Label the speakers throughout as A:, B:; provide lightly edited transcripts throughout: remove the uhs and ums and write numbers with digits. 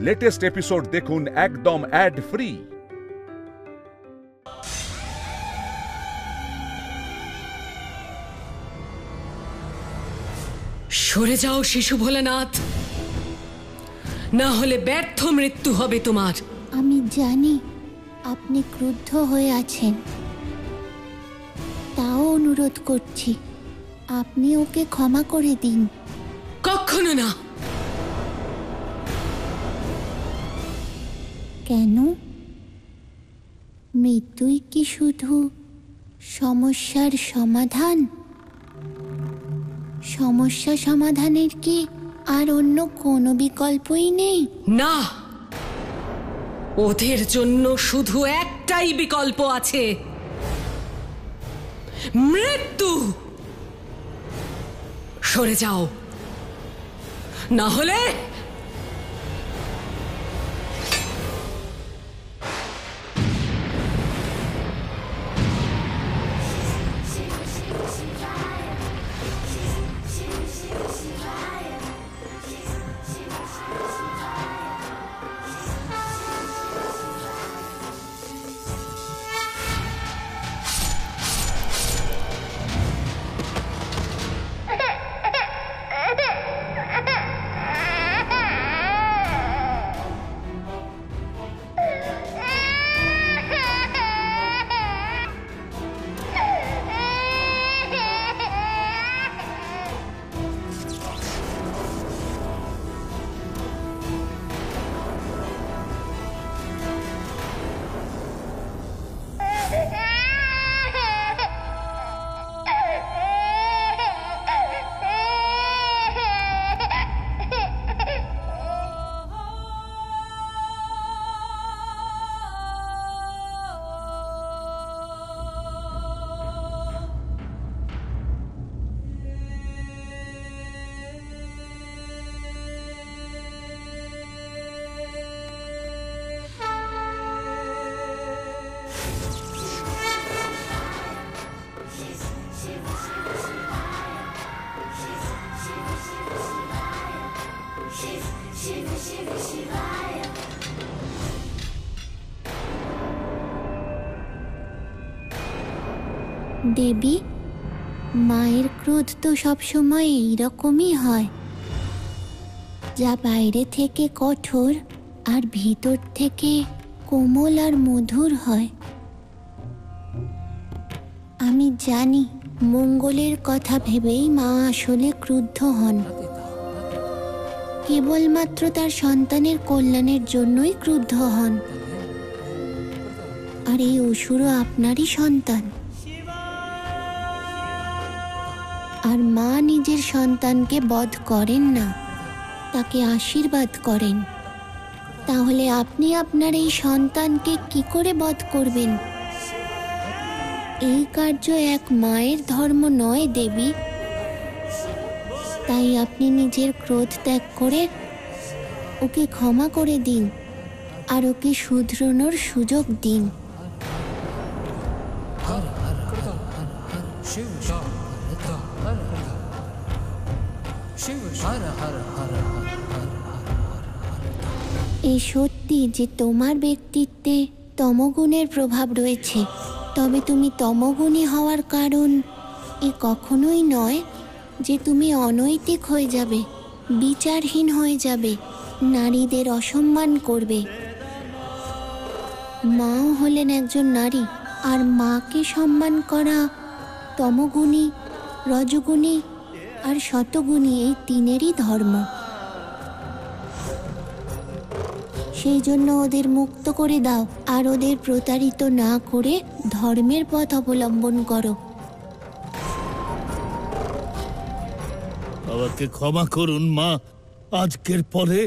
A: Latest episode দেখুন একদম add free.
B: সরে যাও শিশু ভোলানাথ, না হলে ব্যর্থ মৃত্যু হবে তোমার।
C: আমি জানি আপনি ক্রুদ্ধ হয়ে আছেন, তাও অনুরোধ করছি আপনি ওকে ক্ষমা করে দিন।
B: কখনো না।
C: কেন? মৃত্যুই কি শুধু সমস্যার সমাধান? সমস্যা সমাধানের কি আর অন্য কোনো বিকল্পই নেই?
B: না, ওদের জন্য শুধু একটাই বিকল্প আছে, মৃত্যু। সরে যাও, না হলে
C: দেবী, মায়ের ক্রোধ তো সবসময় এইরকমই হয়, যা বাইরে থেকে কঠোর আর ভিতর থেকে কোমল আর মধুর হয়। আমি জানি মঙ্গলের কথা ভেবেই মা আসলে ক্রুদ্ধ হন, কেবলমাত্র তার সন্তানের কল্যাণের জন্যই ক্রুদ্ধ হন। আর এই অসুরও আপনারই সন্তান, আর মা নিজের সন্তানকে বধ করেন না, তাকে আশীর্বাদ করেন। তাহলে আপনি আপনার এই সন্তানকে কি করে বধ করবেন? এই কার্য এক মায়ের ধর্ম নয় দেবী। তাই আপনি নিজের ক্রোধ ত্যাগ করে ওকে ক্ষমা করে দিন আর ওকে শুধরানোর সুযোগ দিন। এই সত্যি যে তোমার ব্যক্তিত্বে তমগুণের প্রভাব রয়েছে, তবে তুমি তমগুণী হওয়ার কারণ এ কখনোই নয় যে তুমি অনৈতিক হয়ে যাবে, বিচারহীন হয়ে যাবে, নারীদের অসম্মান করবে। মাও হলেন একজন নারী, আর মাকে সম্মান করা তমগুণী, রজগুণী আর শতগুণী এই তিনেরই ধর্ম। সেই জন্য ওদের মুক্ত করে দাও আর ওদের প্রতারিত না করে ধর্মের পথ অবলম্বন করো।
D: আমাকে ক্ষমা করুন মা, আজকের পরে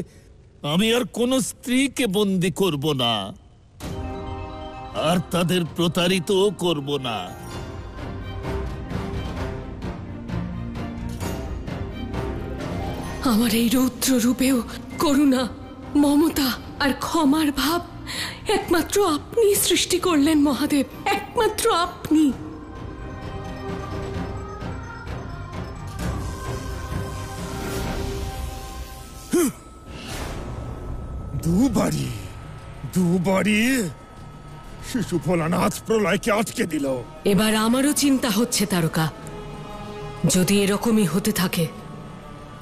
D: আমি আর কোনো স্ত্রীকে বন্দি করব না, আর তাদের প্রতারিতও করব না।
B: আমার এই রৌদ্র রূপেও করুণা, মমতা আর ক্ষমার ভাব একমাত্র আপনি সৃষ্টি করলেন মহাদেব, একমাত্র আপনি।
E: দুবারই শিশু ভোলানাথ প্রলয়কে আটকে দিল।
B: এবার আমারও চিন্তা হচ্ছে তারকা, যদি এরকমই হতে থাকে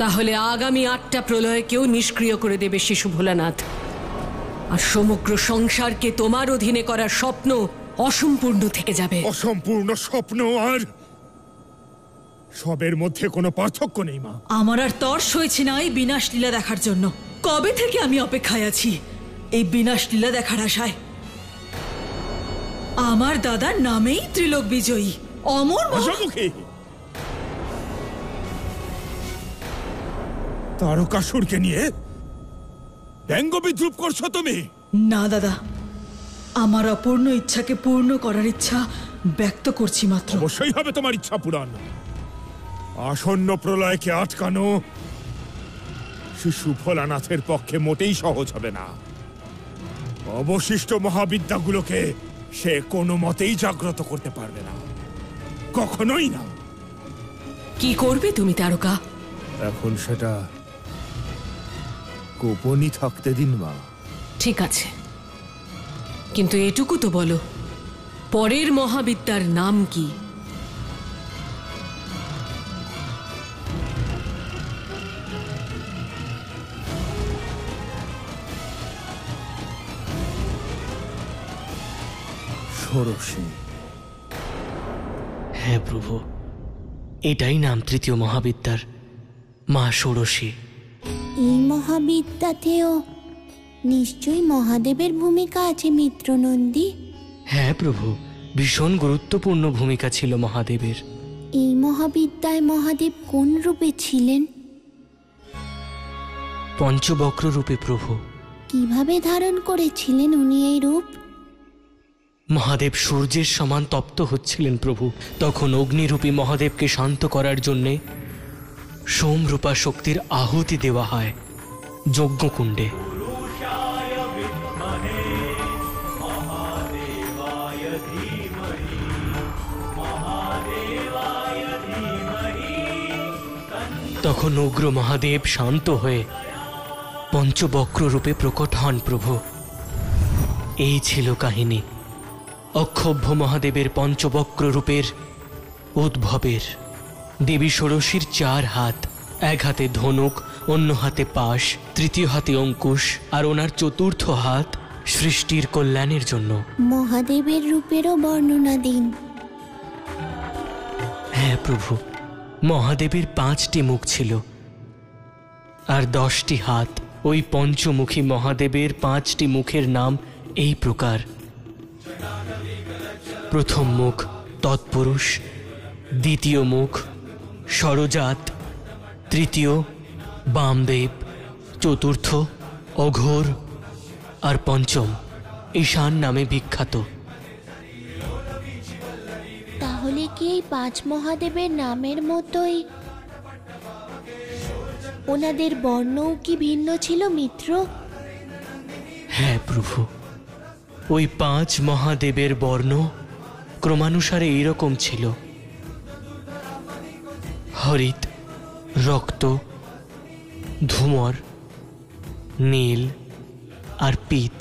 B: তাহলে আগামী 8টা প্রলয়কেও নিষ্ক্রিয় করে দেবে শিশু ভোলানাথ, আর সমগ্র সংসারকে তোমার অধীনে করার স্বপ্ন অসম্পূর্ণ থেকে যাবে।
E: অসম্পূর্ণ স্বপ্ন আর সবের মধ্যে কোনো পার্থক্য নেই মা।
F: আমার আর তর্স হয়েছে না এই বিনাশ লীলা দেখার জন্য। কবে থেকে আমি অপেক্ষায় আছি এই বিনাশ লীলা দেখার আশায়। আমার দাদার নামেই ত্রিলোক বিজয়ী অমর
E: অসমুখী তারকাসুরকে নিয়ে ব্যঙ্গ বিদ্রুপ করছো তুমি?
F: না দাদা, আমার অপূর্ণ ইচ্ছাকে পূর্ণ করার ইচ্ছা ব্যক্ত করছি মাত্র।
E: অবশ্যই হবে তোমার ইচ্ছা পূরণ। আসন্ন প্রলয়কে আটকানো শিশু ভোলানাথের পক্ষে মোটেই সহজ হবে না। অবশিষ্ট মহাবিদ্যাগুলোকে সে কোনো মতেই জাগ্রত করতে পারবে না, কখনোই না।
B: কি করবে তুমি তারকা?
E: এখন সেটা গোপনই থাকতে দিন মা।
B: ঠিক আছে, কিন্তু এটুকু তো বলো, পরের মহাবিদ্যার নাম কি?
E: ষোড়শী।
G: হ্যাঁ প্রভু, এটাই নাম তৃতীয় মহাবিদ্যার, মা ষোড়শী।
C: এই মহাবিদ্যাতেও নিশ্চয়ই মহাদেবের ভূমিকা আছে মিত্রনন্দী।
G: হ্যাঁ প্রভু, ভীষণ গুরুত্বপূর্ণ ভূমিকা ছিল মহাদেবের।
C: এই মহাবিদ্যায় মহাদেব কোন রূপে ছিলেন?
G: পঞ্চবক্র রূপে প্রভু।
C: কিভাবে ধারণ করেছিলেন উনি এই রূপ?
G: মহাদেব সূর্যের সমান তপ্ত হচ্ছিলেন প্রভু, তখন অগ্নিরূপী মহাদেবকে শান্ত করার জন্যে সোমরূপা শক্তির আহুতি দেওয়া হয় যজ্ঞকুণ্ডে। তখন উগ্র মহাদেব শান্ত হয়ে পঞ্চবক্র রূপে প্রকট হন প্রভু। এই ছিল কাহিনী অক্ষোভ্য মহাদেবের পঞ্চবক্র রূপের উদ্ভবের। দেবী ষোড়শীর 4 হাত, এক হাতে ধনুক, অন্য হাতে পাশ, তৃতীয় হাতে অঙ্কুশ, আর ওনার চতুর্থ হাত সৃষ্টির কল্যাণের জন্য।
C: মহাদেবের রূপেরও বর্ণনা দিন।
G: হ্যাঁ প্রভু, মহাদেবের 5টি মুখ ছিল আর 10টি হাত। ওই পঞ্চমুখী মহাদেবের 5টি মুখের নাম এই প্রকার: প্রথম মুখ তৎপুরুষ, দ্বিতীয় মুখ সরজাত, তৃতীয় বামদেব, চতুর্থ অঘোর, আর পঞ্চম ঈশান নামে বিখ্যাত।
C: তাহলে কি এই 5 মহাদেবের নামের মতোই ওনাদের বর্ণও কি ভিন্ন ছিল মিত্র?
G: হ্যাঁ প্রভু, ওই 5 মহাদেবের বর্ণ ক্রমানুসারে এইরকম ছিল: হরিত, রক্ত, ধূমর, নীল আর পীত।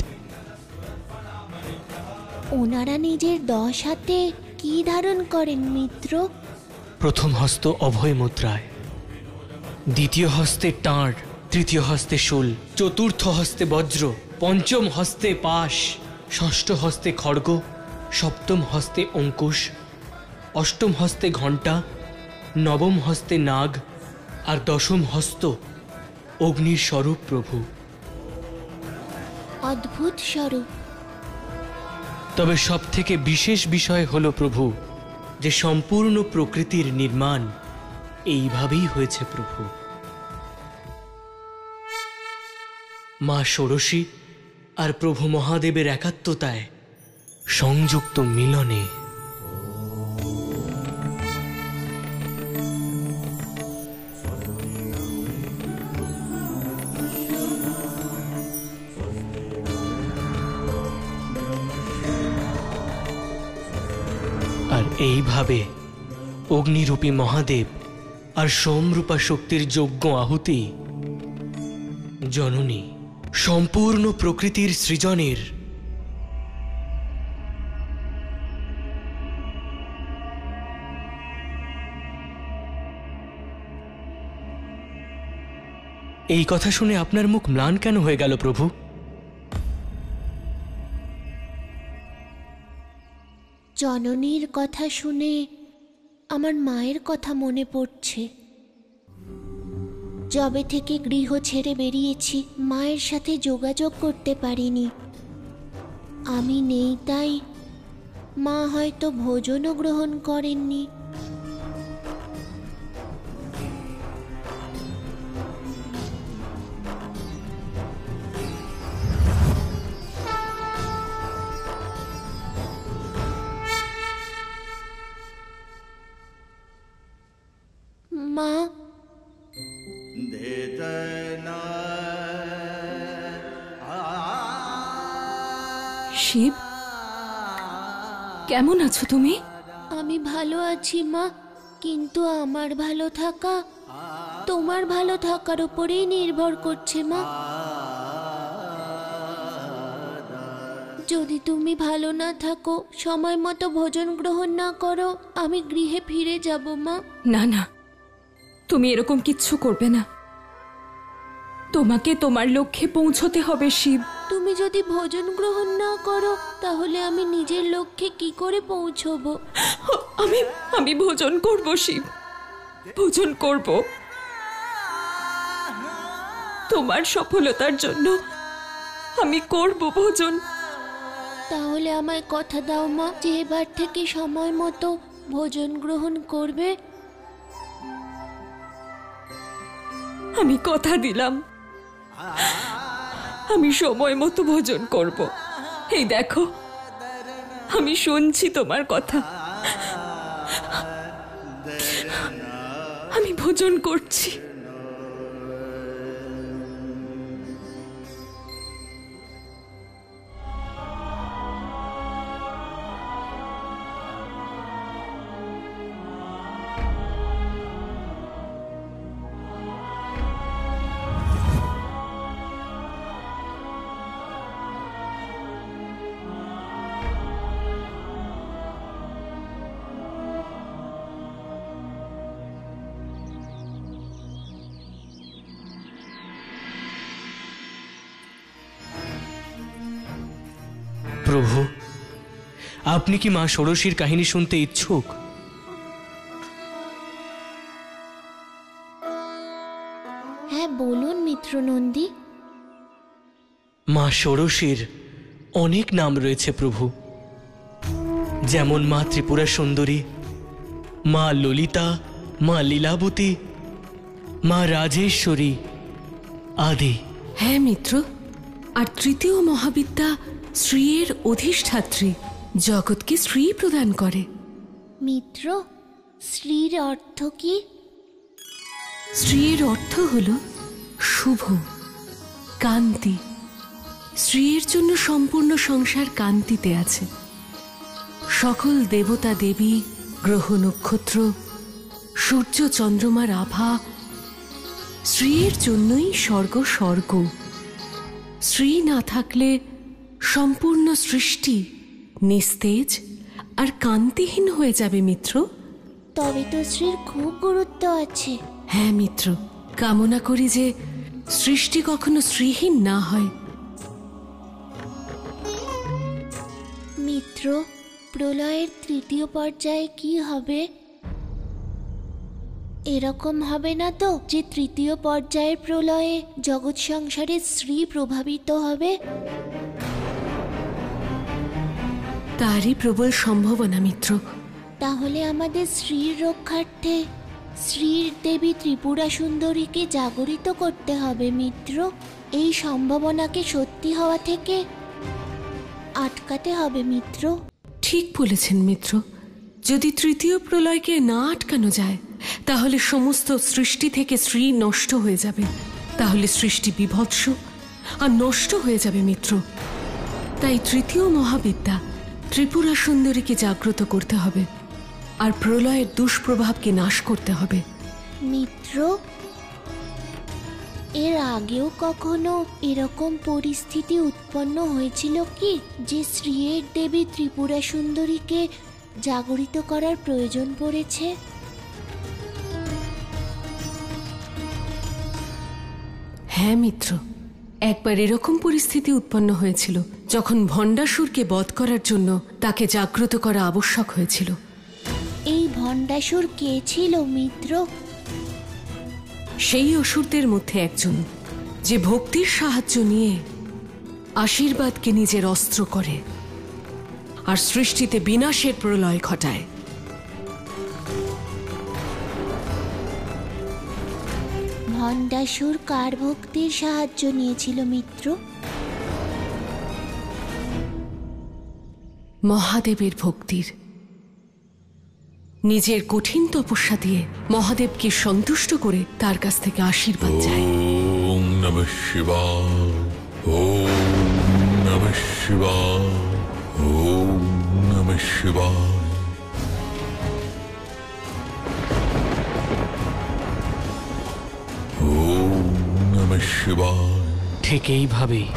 C: ওনারা নিজের 10 হাতে কি ধারণ করেন মিত্র?
G: প্রথম হস্ত অভয় মুদ্রায়, দ্বিতীয় হস্তে টাঁড়, তৃতীয় হস্তে শূল, চতুর্থ হস্তে বজ্র, পঞ্চম হস্তে পাশ, ষষ্ঠ হস্তে খড়গ, সপ্তম হস্তে অঙ্কুশ, অষ্টম হস্তে ঘণ্টা, নবম হস্তে নাগ, আর দশম হস্ত অগ্নির স্বরূপ প্রভু।
C: অদ্ভুত স্বরূপ।
G: তবে সব থেকে বিশেষ বিষয় হলো প্রভু যে সম্পূর্ণ প্রকৃতির নির্মাণ এইভাবেই হয়েছে প্রভু। মা ষোড়শী আর প্রভু মহাদেবের একাত্মতায় সংযুক্ত মিলনে আর এইভাবে অগ্নিরূপী মহাদেব আর সোমরূপা শক্তির যজ্ঞ আহুতি জননী সম্পূর্ণ প্রকৃতির সৃজনের এই কথা শুনে আপনার মুখ ম্লান কেন হয়ে গেল প্রভু?
C: জননীর কথা শুনে আমার মায়ের কথা মনে পড়ছে। যবে থেকে গৃহ ছেড়ে বেরিয়েছি মায়ের সাথে যোগাযোগ করতে পারিনি। আমি নেই তাই মা হয়তো ভোজনও গ্রহণ করেননি। মা,
B: শিব, কেমন আছো তুমি?
C: আমি ভালো আছি মা, কিন্তু আমার ভালো থাকা তোমার ভালো থাকার উপরেই নির্ভর করছে মা। যদি তুমি ভালো না থাকো, সময় মতো ভোজন গ্রহণ না করো, আমি গৃহে ফিরে যাব মা।
B: না না, তুমি এরকম কিচ্ছু করবে না। তোমাকে তোমার লক্ষ্যে পৌঁছতে হবে শিব।
C: তুমি যদি ভোজন গ্রহণ না করো তাহলে আমি নিজের লক্ষ্যে কি করে পৌঁছবো?
B: আমি ভোজন করব শিব, ভোজন করব। তোমার সফলতার জন্য আমি করব ভোজন।
C: তাহলে আমায় কথা দাও মা যে এবার থেকে সময় মতো ভোজন গ্রহণ করবে।
B: আমি কথা দিলাম, আমি সময় মতো ভোজন করব। এই দেখো, আমি শুনছি তোমার কথা, আমি ভোজন করছি।
G: প্রভু, আপনি কি মা ষোড়শীর কাহিনী শুনতে ইচ্ছুক?
C: হ্যাঁ বলুন মিত্রনন্দী।
G: মা ষোড়শীর অনেক নাম রয়েছে প্রভু, যেমন মা ত্রিপুরা সুন্দরী, মা ললিতা, মা লীলাবতী, মা রাজেশ্বরী আদি।
B: হ্যাঁ মিত্র, আর তৃতীয় মহাবিদ্যা শ্রীয়ের অধিষ্ঠাত্রী, জগৎকে শ্রী প্রদান করে।
C: মিত্র, শ্রীর অর্থ কি?
B: শ্রীয়ের অর্থ হল শুভ, কান্তি। শ্রীয়ের জন্য সম্পূর্ণ সংসার কান্তিতে আছে। সকল দেবতা দেবী, গ্রহ নক্ষত্র, সূর্য চন্দ্রমার আভা শ্রীয়ের জন্যই স্বর্গ স্বর্গ। শ্রী না থাকলে সম্পূর্ণ সৃষ্টি নিস্তেজ আর কান্তিহীন হয়ে যাবে মিত্র।
C: তবে তো শ্রীর খুব গুরুত্ব আছে।
B: হ্যাঁ মিত্র, কামনা করি যে সৃষ্টি কখনো শ্রীহীন না হয়।
C: মিত্র, প্রলয়ের তৃতীয় পর্যায়ে কি হবে? এরকম হবে না তো যে তৃতীয় পর্যায়ের প্রলয়ে জগৎ সংসারের শ্রী প্রভাবিত হবে?
B: তারই প্রবল সম্ভাবনা মিত্র।
C: তাহলে আমাদের শ্রীর রক্ষার্থে শ্রীর দেবী ত্রিপুরা সুন্দরীকে জাগরিত করতে হবে মিত্র। এই সম্ভাবনাকে সত্যি হওয়া থেকে আটকাতে হবে মিত্র।
B: ঠিক বলেছেন মিত্র। যদি তৃতীয় প্রলয়কে না আটকানো যায় তাহলে সমস্ত সৃষ্টি থেকে শ্রী নষ্ট হয়ে যাবে। তাহলে সৃষ্টি বিভৎস আর নষ্ট হয়ে যাবে মিত্র। তাই তৃতীয় মহাবিদ্যা ত্রিপুরা সুন্দরীকে জাগ্রত করতে হবে আর প্রলয়ের দুষ্প্রভাবকে নাশ করতে হবে।
C: মিত্র, এর আগেও কখনো এরকম পরিস্থিতি উৎপন্ন হয়েছিল কি, যে শ্রীয়ের দেবী ত্রিপুরা সুন্দরীকে জাগরিত করার প্রয়োজন পড়েছে?
B: হ্যাঁ মিত্র, একবার এরকম পরিস্থিতি উৎপন্ন হয়েছিল যখন ভণ্ডাসুরকে বধ করার জন্য তাকে জাগ্রত করা আবশ্যক হয়েছিল।
C: এই ভণ্ডাসুর কে ছিল মিত্র?
B: সেই অসুরদের মধ্যে একজন, যে ভক্তির সাহায্য নিয়ে আশীর্বাদকে নিজের অস্ত্র করে আর সৃষ্টিতে বিনাশের প্রলয় ঘটায়।
C: ভণ্ডাসুর কার ভক্তির সাহায্য নিয়েছিল মিত্র?
B: মহাদেবের ভক্তির। নিজের কঠিন তপস্যা দিয়ে মহাদেবকে সন্তুষ্ট করে তার কাছ থেকে আশীর্বাদ চায়।
H: ওম নমঃ শিবায়, ওম নমঃ শিবায়, ওম নমঃ শিবায়। ওম নমঃ শিবায়।
G: ঠিক এইভাবেই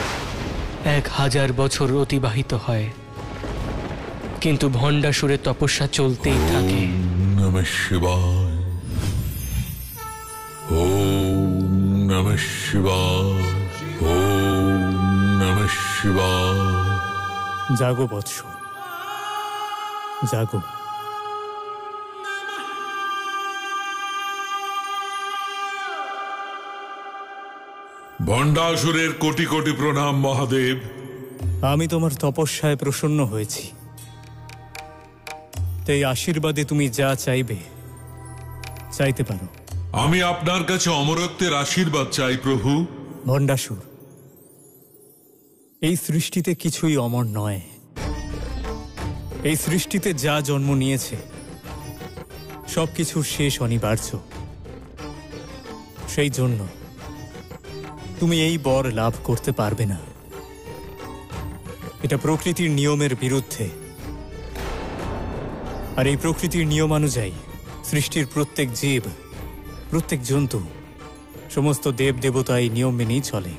G: 1000 বছর অতিবাহিত হয়, কিন্তু ভণ্ডাসুরের তপস্যা চলতেই থাকে।
H: নমঃ শিবায়, ওম নমঃ শিবায়, ওম নমঃ শিবায়।
I: জাগো বৎস, জাগো।
H: ভণ্ডাসুরের কোটি কোটি প্রণাম মহাদেব।
I: আমি তোমার তপস্যায় প্রসন্ন হয়েছি, তাই আশীর্বাদে তুমি যা চাইবে চাইতে পারো।
H: আমি আপনার কাছে অমরত্বের আশীর্বাদ চাই প্রভু।
I: ভণ্ডাসুর, এই সৃষ্টিতে কিছুই অমর নয়। এই সৃষ্টিতে যা জন্ম নিয়েছে সবকিছুর শেষ অনিবার্য। সেই জন্য তুমি এই বর লাভ করতে পারবে না। এটা প্রকৃতির নিয়মের বিরুদ্ধে। আর এই প্রকৃতির নিয়মানুযায়ী সৃষ্টির প্রত্যেক জীব, প্রত্যেক জন্তু, সমস্ত দেব দেবতা এই নিয়ম মেনেই চলে।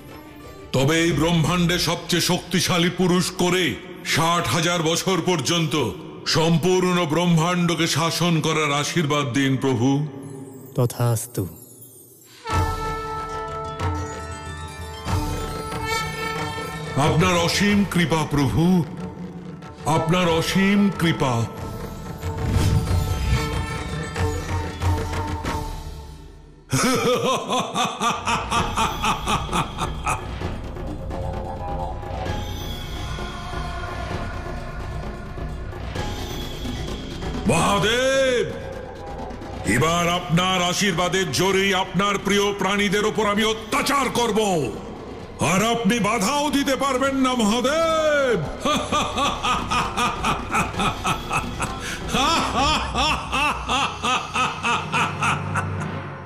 H: তবে এই ব্রহ্মাণ্ডে সবচেয়ে শক্তিশালী পুরুষ করে 60,000 বছর পর্যন্ত সম্পূর্ণ ব্রহ্মাণ্ডকে শাসন করার আশীর্বাদ দিন প্রভু।
I: তথাস্তু।
H: আপনার অসীম কৃপা প্রভু, আপনার অসীম কৃপা। মহাদেব, এবার আপনার আশীর্বাদের জোরেই আপনার প্রিয় প্রাণীদের ওপর আমি অত্যাচার করব, আর আপনি বাধাও দিতে পারবেন না মহাদেব।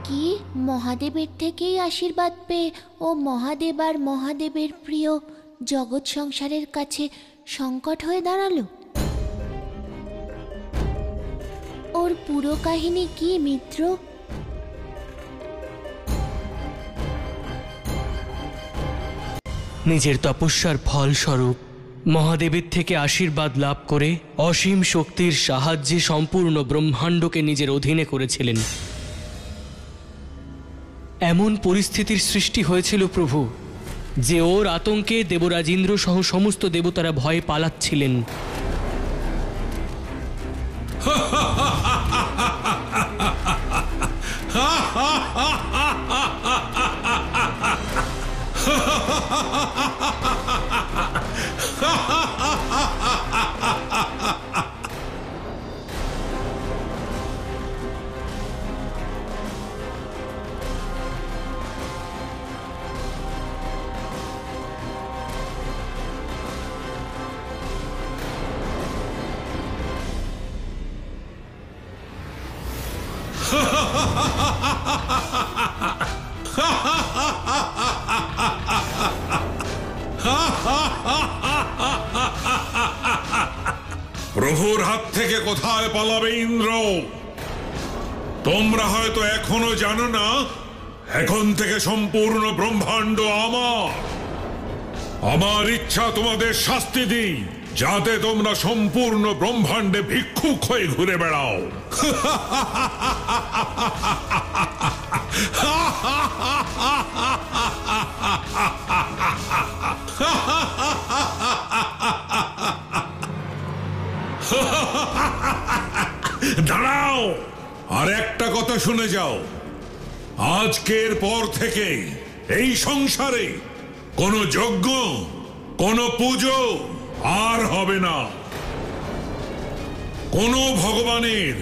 C: কি মহাদেবের থেকেই আশীর্বাদ পেয়ে ও মহাদেব আর মহাদেবের প্রিয় জগৎ সংসারের কাছে সংকট হয়ে দাঁড়ালো? ওর পুরো কাহিনী কি মিত্র?
G: নিজের তপস্যার ফলস্বরূপ মহাদেবের থেকে আশীর্বাদ লাভ করে অসীম শক্তির সাহায্যে সম্পূর্ণ ব্রহ্মাণ্ডকে নিজের অধীনে করেছিলেন। এমন পরিস্থিতির সৃষ্টি হয়েছিল প্রভু যে ওর আতঙ্কে দেবরাজ ইন্দ্র সহ সমস্ত দেবতারা ভয়ে পালাচ্ছিলেন।
H: প্রভুর হাত থেকে কোথায় পালাবে ইন্দ্র? তোমরা হয়তো এখনো জানো না, এখন থেকে সম্পূর্ণ ব্রহ্মাণ্ড আমার। আমার ইচ্ছা তোমাদের শাস্তি দিই, যাতে তোমরা সম্পূর্ণ ব্রহ্মাণ্ডে ভিক্ষুক হয়ে ঘুরে বেড়াও। দাঁড়াও, আর একটা কথা শুনে যাও। আজকের পর থেকে এই সংসারে কোনো যজ্ঞ, কোনো পুজো আর হবে না। কোনো ভগবানের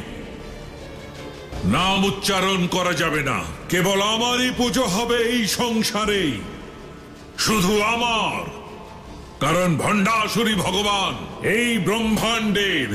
H: নাম উচ্চারণ করা যাবে না। কেবল আমারই পুজো হবে এই সংসারে, শুধু আমার। কারণ ভণ্ডাসুরী ভগবান এই ব্রহ্মাণ্ডের